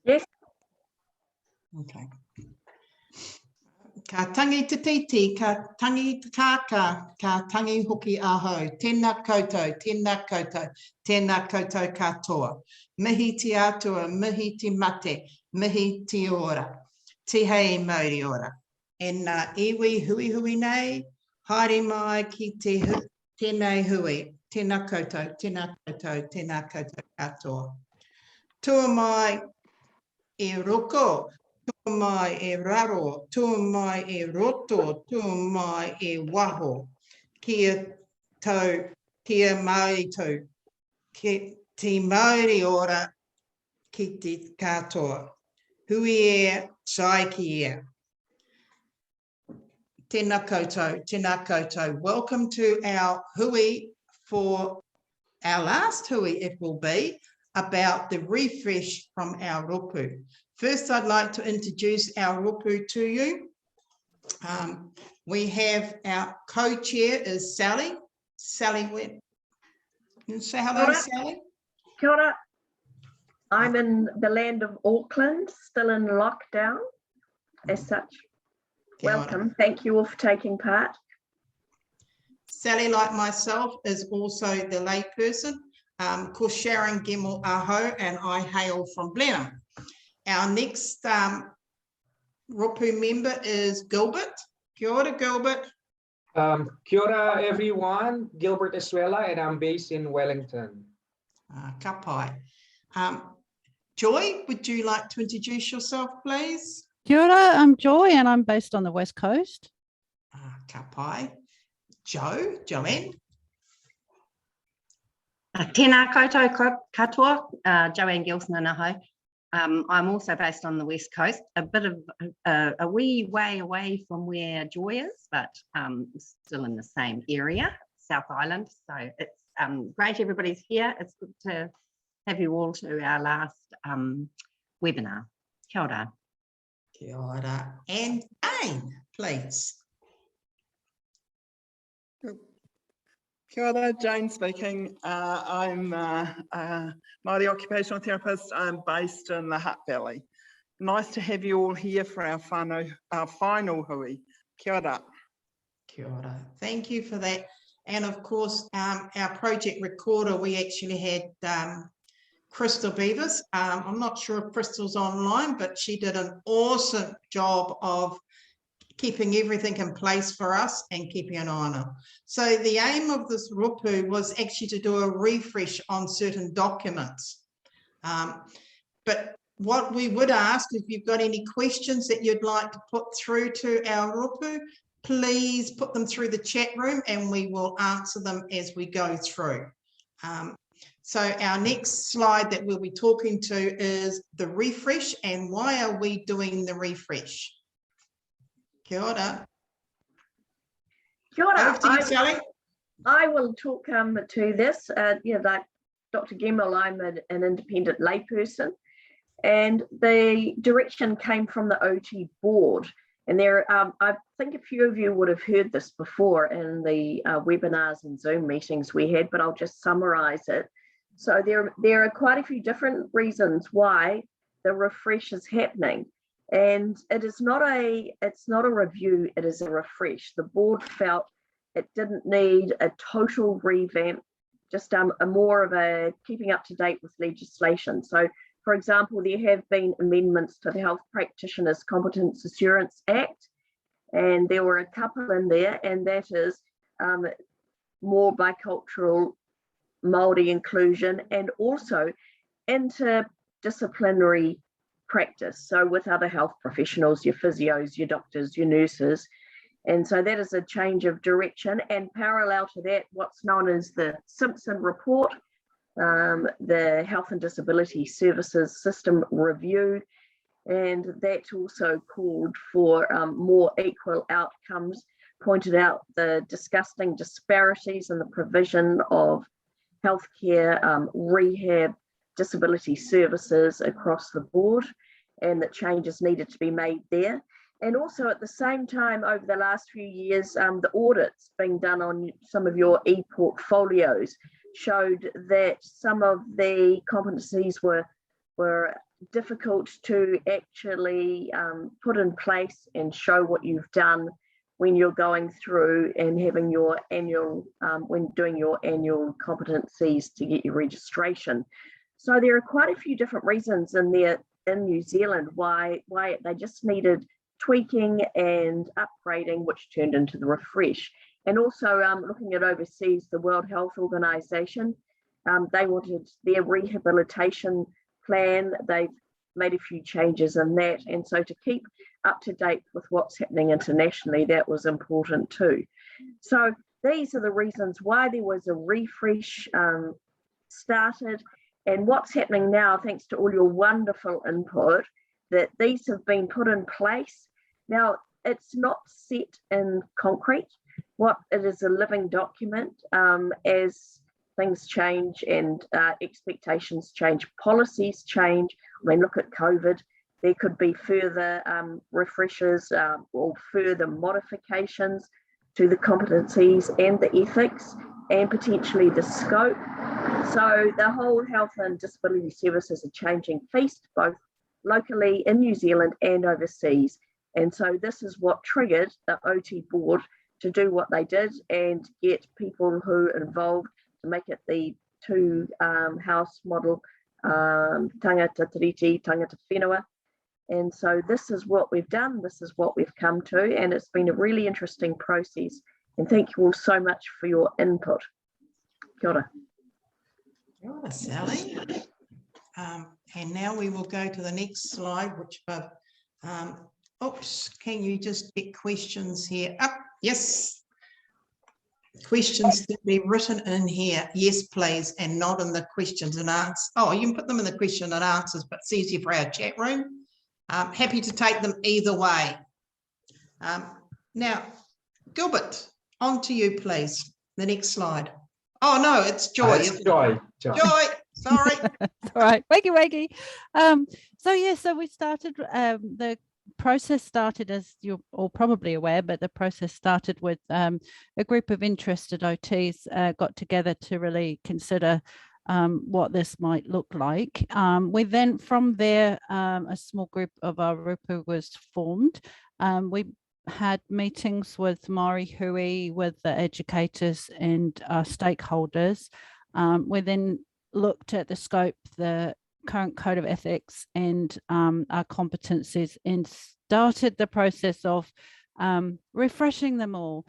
Yes. Okay. Ka tangi te titi, ka tangi te kāka, ka tangi hoki aho. Tēnā koutou, tēnā koutou, tēnā koutou katoa. Mihi te atua, mihi te mate, mihi te ora. Te hei mauri ora. E nā iwi hui hui nei, haere mai ki te tēnei hui. Tēnā koutou, tēnā koutou, tēnā koutou katoa. Tua mai e roko. Tua mai e raro, tua mai e roto, tua mai e waho, kia tau, kia mai tau, ki te Māori ora ki te katoa. Hui e, sai ki e. Tēnā koutou, tēnā koutou. Welcome to our hui for our last hui, it will be, about the refresh from our rōpū. First, I'd like to introduce our rōpū to you. We have our co-chair is Sally. Sally, you say hello, Sally? Kia ora. I'm in the land of Auckland, still in lockdown as such. Welcome. Thank you all for taking part. Sally, like myself, is also the layperson. Ko Sharon Gemmell Aho, and I hail from Blenheim. Our next rōpū member is Gilbert. Kia ora, Gilbert. Kia ora, everyone. Gilbert Esuela, and I'm based in Wellington. Ka pai. Joy, would you like to introduce yourself, please? Kia ora, I'm Joy, and I'm based on the West Coast. Ka pai. Joanne. Tēnā koutou katoa, Joanne Gilson and aho. I'm also based on the West Coast, a bit of a wee way away from where Joy is, but still in the same area, South Island. So it's great everybody's here. It's good to have you all to our last webinar. Kia ora. Kia ora. And Jane, please. Kia ora, Jane speaking. I'm a Māori occupational therapist. I'm based in the Hutt Valley. Nice to have you all here for our final hui. Kia ora. Kia ora. Thank you for that. And of course, our project recorder, we actually had Crystal Beavers. I'm not sure if Crystal's online, but she did an awesome job of keeping everything in place for us and keeping an eye on it. So the aim of this rōpū was actually to do a refresh on certain documents. But what we would ask, if you've got any questions that you'd like to put through to our rōpū, please put them through the chat room and we will answer them as we go through. So our next slide that we'll be talking to is the refresh, and why are we doing the refresh? Kia ora. Kia ora. Over to you, Sally. I will talk to this. Like Dr. Gemmell, I'm an independent layperson, and the direction came from the OT board. And there, I think a few of you would have heard this before in the webinars and Zoom meetings we had, but I'll just summarise it. So there are quite a few different reasons why the refresh is happening. And it's not a review, it is a refresh. The board felt it didn't need a total revamp, just a more of a keeping up to date with legislation. So, for example, there have been amendments to the Health Practitioners Competence Assurance Act, and there were a couple in there, and that is more bicultural Māori inclusion and also interdisciplinary practice, so with other health professionals, your physios, your doctors, your nurses. And so that is a change of direction, and parallel to that, what's known as the Simpson report, the Health and Disability Services System Review, and that also called for more equal outcomes, pointed out the disgusting disparities in the provision of healthcare, rehab, disability services across the board, and that changes needed to be made there. And also at the same time, over the last few years, the audits being done on some of your e-portfolios showed that some of the competencies were difficult to actually put in place and show what you've done when you're going through and having your annual, when doing your annual competencies to get your registration. So there are quite a few different reasons in New Zealand why they just needed tweaking and upgrading, which turned into the refresh. And also looking at overseas, the World Health Organization, they wanted their rehabilitation plan. They've made a few changes in that. And so to keep up to date with what's happening internationally, that was important too. So these are the reasons why there was a refresh started. And what's happening now, thanks to all your wonderful input, that these have been put in place. Now, it's not set in concrete. What it is, a living document. As things change and expectations change, policies change. I mean, look at COVID. There could be further refreshers or further modifications to the competencies and the ethics and potentially the scope. So the whole health and disability services are changing feast, both locally in New Zealand and overseas. And so this is what triggered the OT board to do what they did and get people who are involved to make it the two house model, tangata tiriti, tangata whenua. And so this is what we've done, this is what we've come to, and it's been a really interesting process. And thank you all so much for your input. Kia ora. Kia ora, Sally. And now we will go to the next slide, which, oops, can you just get questions here up? Yes. Questions to be written in here. Yes, please, and not in the questions and answers. Oh, you can put them in the question and answers, but it's easier for our chat room. Happy to take them either way. Now, Gilbert, on to you, please. The next slide. Oh, no, it's Joy. It's Joy. Joy, sorry. All right, wakey. So we started, the process started, as you're all probably aware, but the process started with a group of interested OTs got together to really consider what this might look like. We then, from there, a small group of our rōpū was formed. We had meetings with Māori hui, with the educators and our stakeholders. We then looked at the scope, the current code of ethics and our competencies, and started the process of refreshing them all.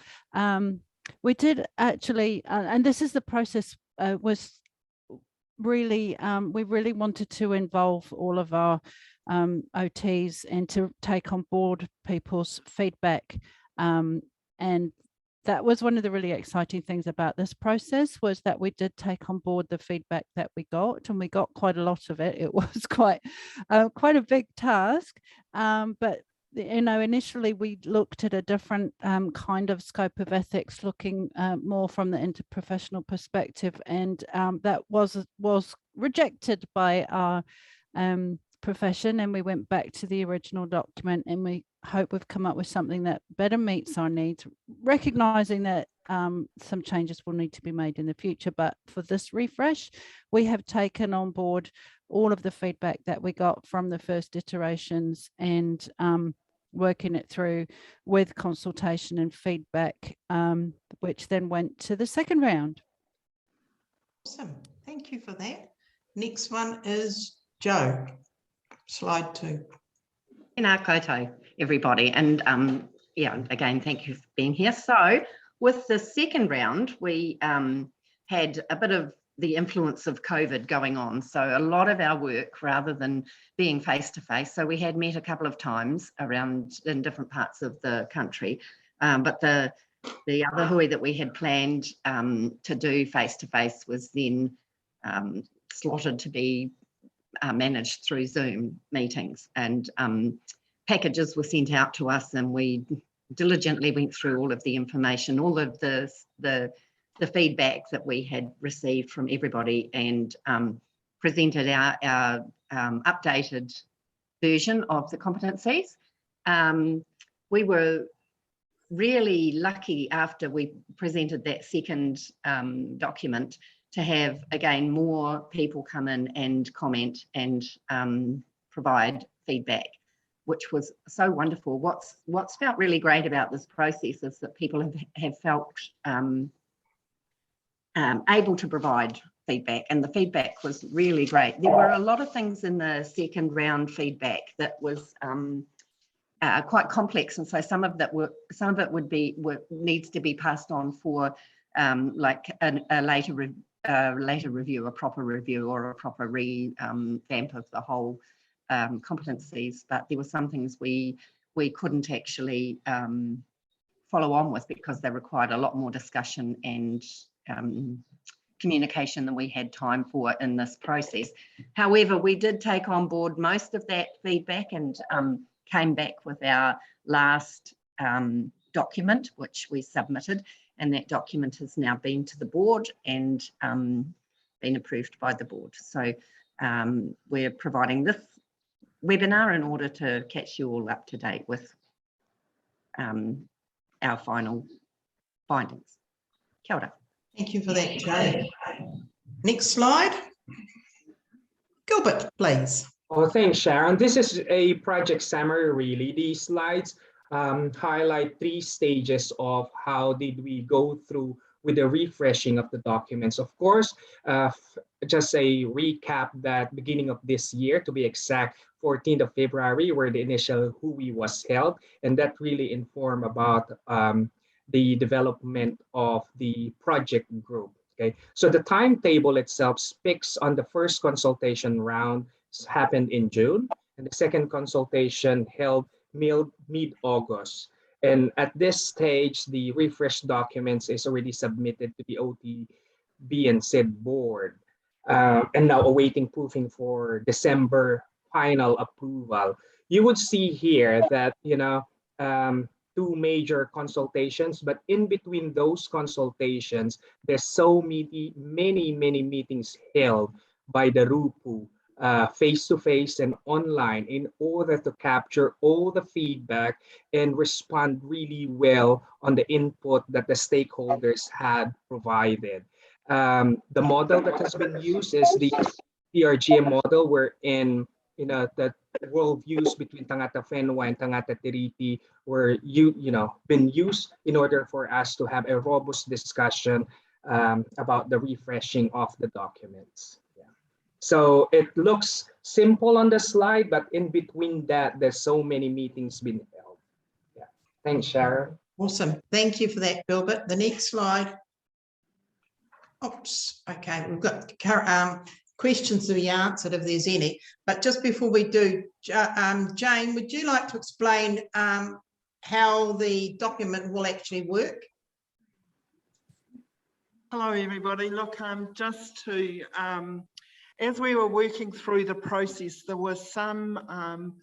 We did actually, and this is the process, was really, we really wanted to involve all of our OTs and to take on board people's feedback. And that was one of the really exciting things about this process, was that we did take on board the feedback that we got, and we got quite a lot of it. It was quite a big task, but initially we looked at a different kind of scope of ethics, looking more from the interprofessional perspective, and that was rejected by our profession, and we went back to the original document, and we hope we've come up with something that better meets our needs, recognizing that some changes will need to be made in the future. But for this refresh, we have taken on board all of the feedback that we got from the first iterations, and working it through with consultation and feedback, which then went to the second round. Awesome, thank you for that. Next one is Joe. Slide 2. Tēnā koutou, everybody, and yeah, again, thank you for being here. So with the second round, we had a bit of the influence of COVID going on, so a lot of our work, rather than being face-to-face, so we had met a couple of times around in different parts of the country, but the other hui that we had planned to do face-to-face was then slotted to be managed through Zoom meetings, and packages were sent out to us, and we diligently went through all of the information, all of the feedback that we had received from everybody, and presented our updated version of the competencies. We were really lucky, after we presented that second document, to have again more people come in and comment and provide feedback, which was so wonderful. What's felt really great about this process is that people have felt able to provide feedback, and the feedback was really great. There were a lot of things in the second round feedback that was quite complex, and so some of it needs to be passed on for like a later review, a proper review, or a proper revamp of the whole competencies. But there were some things we couldn't actually follow on with because they required a lot more discussion and communication than we had time for in this process. However, we did take on board most of that feedback and came back with our last document, which we submitted, and that document has now been to the board and been approved by the board. So we're providing this webinar in order to catch you all up to date with our final findings. Kia ora. Thank you for that, Jane. Next slide. Gilbert, please. Oh, thanks, Sharon. This is a project summary, really. These slides highlight 3 stages of how did we go through with the refreshing of the documents. Of course, just a recap that beginning of this year, to be exact, 14th of February, where the initial WHOI was held, and that really informed about the development of the project group. Okay, so the timetable itself speaks on the first consultation round happened in June, and the second consultation held mid-August. And at this stage, the refreshed documents is already submitted to the OTB and SID board, and now awaiting proofing for December final approval. You would see here that, you know, 2 major consultations, but in between those consultations, there's so many meetings held by the rōpū, face-to-face and online, in order to capture all the feedback and respond really well on the input that the stakeholders had provided. The model that has been used is the PRGM model, wherein, you know, the worldviews between Tangata Whenua and Tangata Tiriti were been used in order for us to have a robust discussion about the refreshing of the documents. Yeah. So it looks simple on the slide, but in between that, there's so many meetings been held. Yeah. Thanks, Sharon. Awesome. Thank you for that, Gilbert. The next slide. Oops. Okay, we've got questions to be answered if there's any, but just before we do, Jane, would you like to explain how the document will actually work? Hello, everybody. Look, just to, as we were working through the process, there were some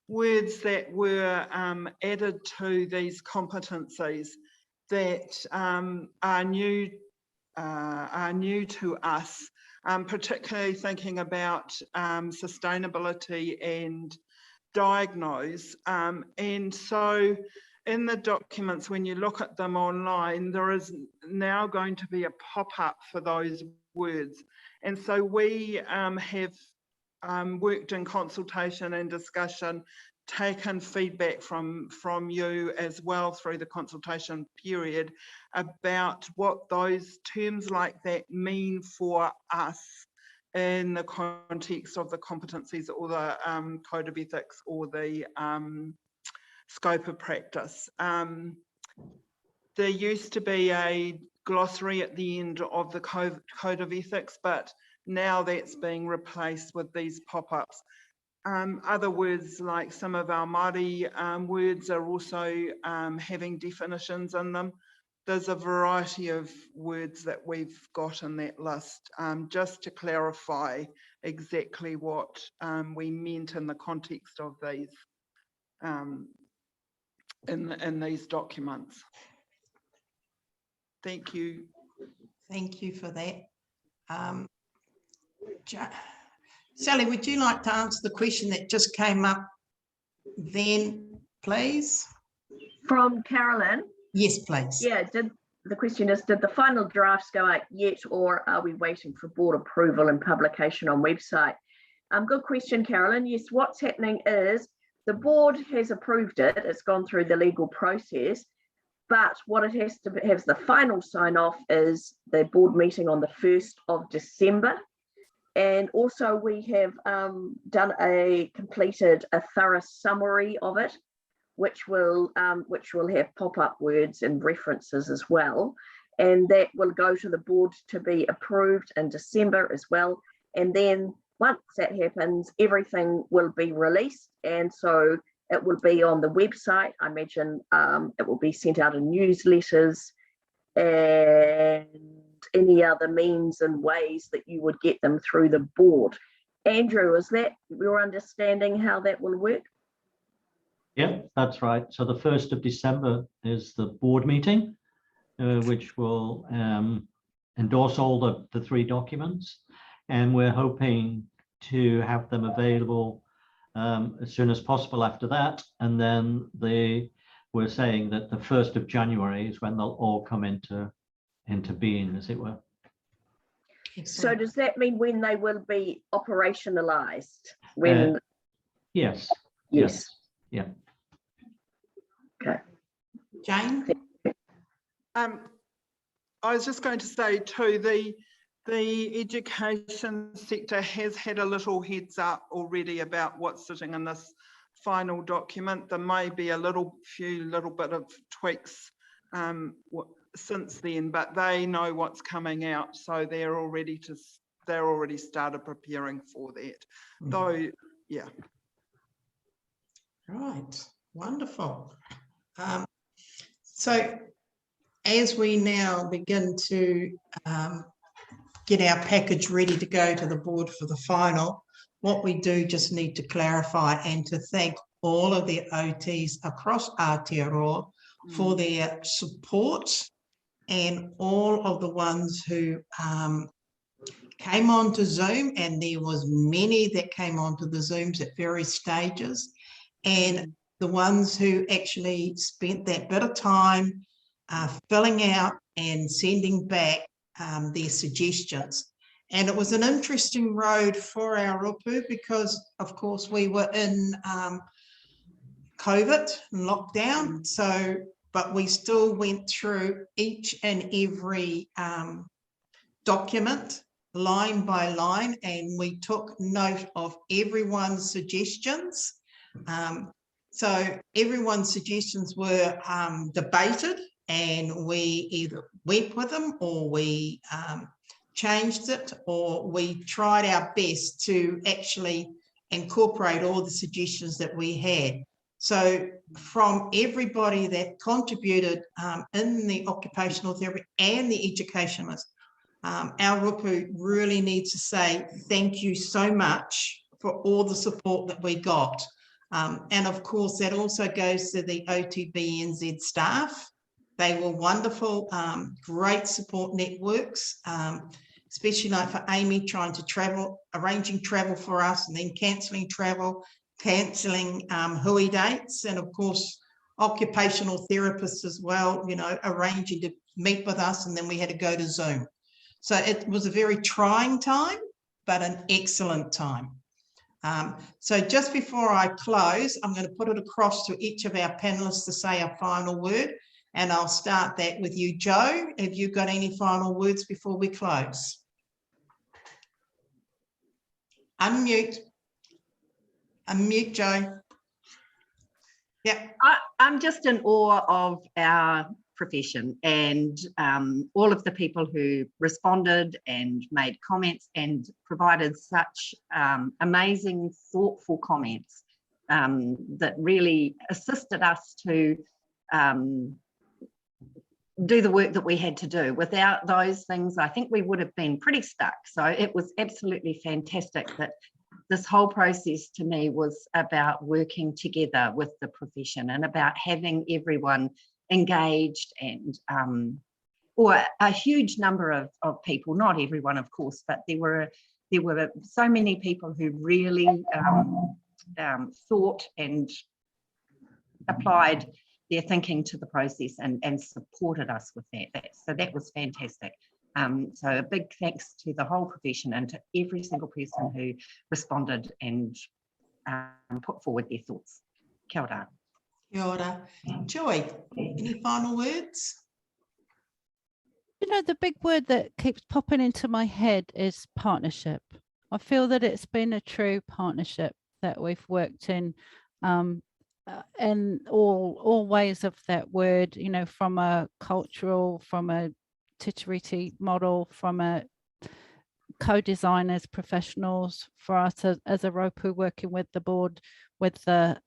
words that were added to these competencies that are new to us. Particularly thinking about sustainability and diagnose. And so in the documents, when you look at them online, there is now going to be a pop-up for those words. And so we have worked in consultation and discussion, taken feedback from you as well through the consultation period about what those terms like that mean for us in the context of the competencies or the code of ethics or the scope of practice. There used to be a glossary at the end of the code of ethics, but now that's being replaced with these pop-ups. Other words, like some of our Māori words, are also having definitions in them. There's a variety of words that we've got in that list, just to clarify exactly what we meant in the context of these in these documents. Thank you. Thank you for that. Sally, would you like to answer the question that just came up then, please? From Carolyn. Yes, please. Yeah, the question is, did the final drafts go out yet, or are we waiting for board approval and publication on website? Good question, Carolyn. Yes, what's happening is the board has approved it. It's gone through the legal process, but what it has to have the final sign off is the board meeting on the 1st of December. And also we have completed a thorough summary of it, which will have pop-up words and references as well. And that will go to the board to be approved in December as well. And then once that happens, everything will be released. And so it will be on the website. I imagine it will be sent out in newsletters and any other means and ways that you would get them through the board. Andrew, is that your understanding how that will work? Yeah, that's right. So the 1st of December is the board meeting, which will endorse all the 3 documents. And we're hoping to have them available as soon as possible after that. And then we're saying that the 1st of January is when they'll all come into being, as it were. So does that mean when they will be operationalized? When? Yes. Yes. Yeah. Okay. Jane? I was just going to say too, the education sector has had a little heads up already about what's sitting in this final document. There may be a few little bit of tweaks since then, but they know what's coming out, so they're already started preparing for that. Though, yeah. Right, wonderful. So as we now begin to get our package ready to go to the board for the final, what we do just need to clarify and to thank all of the OTs across Aotearoa for their support, and all of the ones who came onto Zoom, and there was many that came onto the Zooms at various stages, and the ones who actually spent that bit of time filling out and sending back their suggestions. And it was an interesting road for our rōpū because, of course, we were in COVID lockdown, but we still went through each and every document line by line, and we took note of everyone's suggestions. So everyone's suggestions were debated, and we either went with them or we changed it, or we tried our best to actually incorporate all the suggestions that we had. So from everybody that contributed in the occupational therapy and the educationalists, our rōpū really needs to say thank you so much for all the support that we got. And of course, that also goes to the OTBNZ staff. They were wonderful, great support networks, especially like for Amy trying to travel, arranging travel for us and then cancelling travel, cancelling hui dates, and of course, occupational therapists as well, you know, arranging to meet with us, and then we had to go to Zoom. So it was a very trying time, but an excellent time. So just before I close, I'm going to put it across to each of our panelists to say our final word, and I'll start that with you, Joe. Have you got any final words before we close? Unmute. Unmute, Joe. Yeah. I'm just in awe of our profession and all of the people who responded and made comments and provided such amazing, thoughtful comments that really assisted us to do the work that we had to do. Without those things, I think we would have been pretty stuck. So it was absolutely fantastic that this whole process to me was about working together with the profession and about having everyone engaged and or a huge number of people, not everyone of course, but there were so many people who really thought and applied their thinking to the process and supported us with that. So that was fantastic. So a big thanks to the whole profession and to every single person who responded and put forward their thoughts. Kia ora. Kia ora. Joy, any final words? You know, the big word that keeps popping into my head is partnership. I feel that it's been a true partnership that we've worked in all ways of that word, you know, from a cultural, from a titiriti model, from a co-designers, professionals, for us as a rōpū, working with the board, with our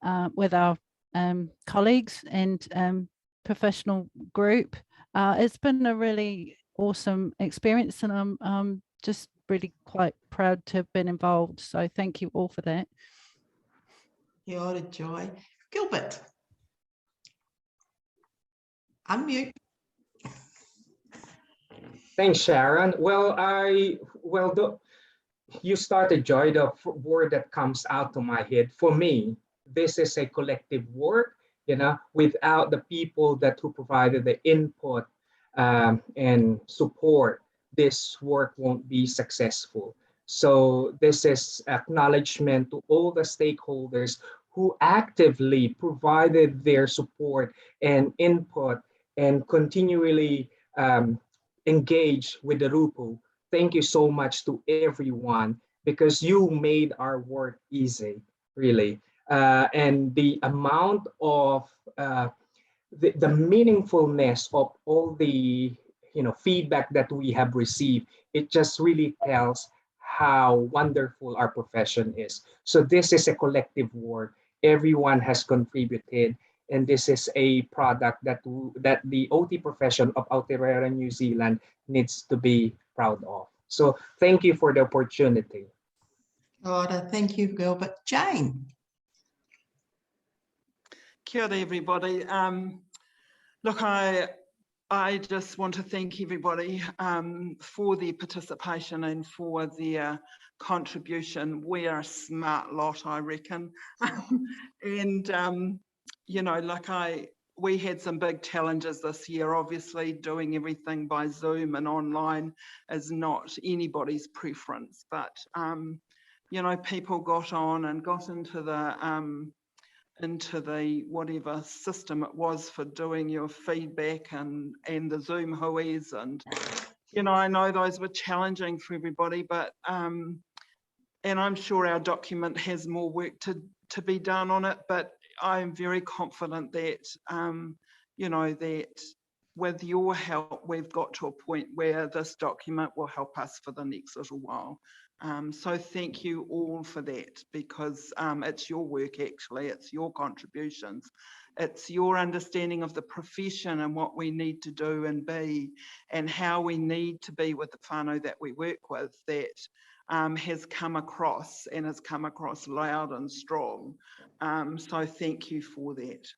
colleagues and professional group. It's been a really awesome experience, and I'm just really quite proud to have been involved. So thank you all for that. Kia ora, Joy. Gilbert. Unmute. Thanks, Sharon. You started, Joy. The word that comes out to my head, for me, this is a collective work. You know, without the people who provided the input and support, this work won't be successful. So this is acknowledgement to all the stakeholders who actively provided their support and input and continually engage with the rōpū. Thank you so much to everyone, because you made our work easy, really. And the amount of the meaningfulness of all the feedback that we have received, it just really tells how wonderful our profession is. So this is a collective work. Everyone has contributed, and this is a product that the OT profession of Aotearoa, New Zealand needs to be proud of. So thank you for the opportunity. Thank you, Gilbert. Jane. Kia ora, everybody. Look, I just want to thank everybody for their participation and for their contribution. We are a smart lot, I reckon. And, you know, we had some big challenges this year. Obviously, doing everything by Zoom and online is not anybody's preference. But, you know, people got on and got into the whatever system it was for doing your feedback and the Zoom hui's, and you know, I know those were challenging for everybody, but and I'm sure our document has more work to be done on it, but I'm very confident that you know, that with your help we've got to a point where this document will help us for the next little while. So thank you all for that, because it's your work, actually, it's your contributions, it's your understanding of the profession and what we need to do and be and how we need to be with the whānau that we work with that has come across and has come across loud and strong. So thank you for that.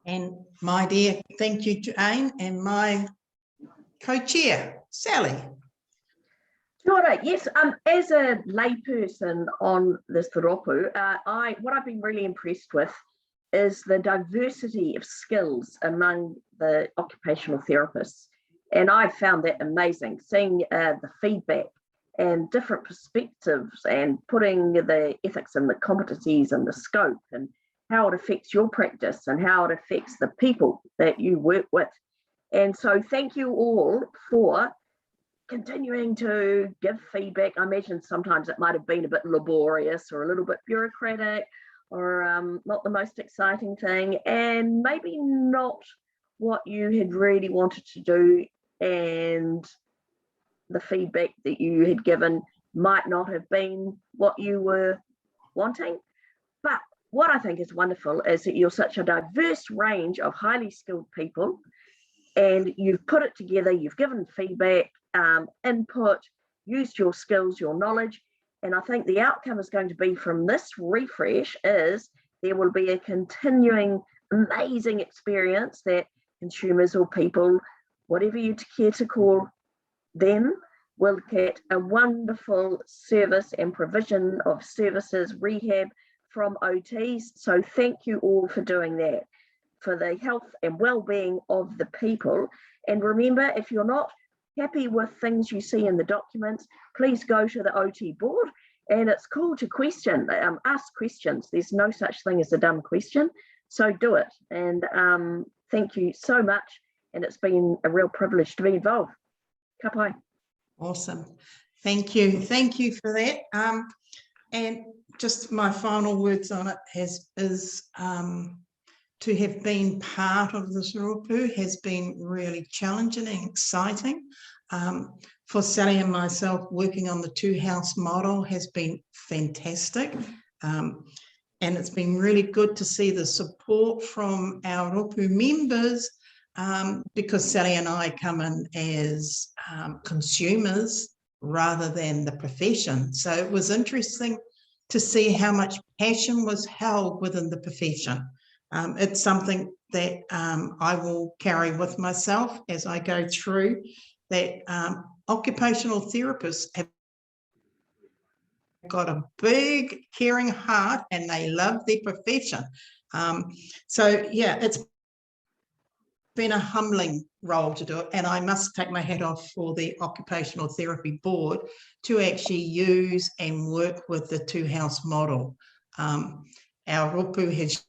And my dear, thank you, Jane, and my co-chair, Sally. Kia ora. Yes, as a layperson on this rōpū, what I've been really impressed with is the diversity of skills among the occupational therapists. And I found that amazing, seeing the feedback and different perspectives and putting the ethics and the competencies and the scope and how it affects your practice and how it affects the people that you work with. And so thank you all for continuing to give feedback. I imagine sometimes it might have been a bit laborious or a little bit bureaucratic or not the most exciting thing, and maybe not what you had really wanted to do, and the feedback that you had given might not have been what you were wanting. But what I think is wonderful is that you're such a diverse range of highly skilled people, and you've put it together, you've given feedback, input, used your skills, your knowledge, and I think the outcome is going to be from this refresh is there will be a continuing amazing experience that consumers or people, whatever you care to call them, will get a wonderful service and provision of services, rehab from OTs. So thank you all for doing that. for the health and well-being of the people. And remember, if you're not happy with things you see in the documents, please go to the OT board, and it's cool to question, ask questions. There's no such thing as a dumb question, so do it. And thank you so much, and it's been a real privilege to be involved. Ka pai. Awesome. Thank you for that. And just my final words on it is to have been part of this rōpū has been really challenging and exciting. For Sally and myself, working on the two-house model has been fantastic. And it's been really good to see the support from our rōpū members, because Sally and I come in as consumers rather than the profession. So it was interesting to see how much passion was held within the profession. It's something that I will carry with myself as I go through, that occupational therapists have got a big caring heart and they love their profession. So yeah, it's been a humbling role to do it, and I must take my hat off for the Occupational Therapy Board to actually use and work with the two-house model. Our rōpū has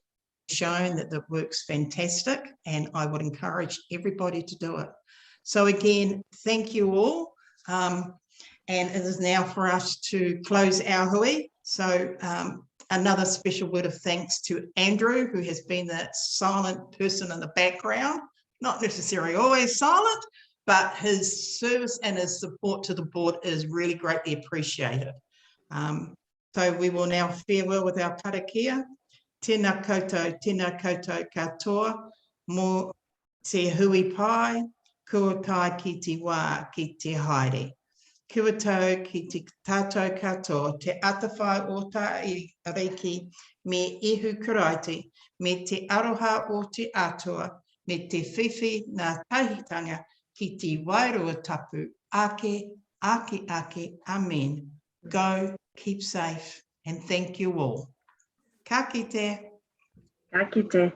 shown that it works fantastic, and I would encourage everybody to do it. So again, thank you all. And it is now for us to close our hui. So another special word of thanks to Andrew, who has been that silent person in the background, not necessarily always silent, but his service and his support to the board is really greatly appreciated. So we will now farewell with our karakia. Tēnā koutou katoa, mō te hui pai, kua tai ki te wā ki te haere. Kua tau ki te tātou katoa, te atawhai o tā reiki, me ihu karaiti, me te aroha o te atua, me te whiwhi nā tahitanga ki te wairua tapu, ake, amen. Go, keep safe, and thank you all. Ka kite. Ka kite.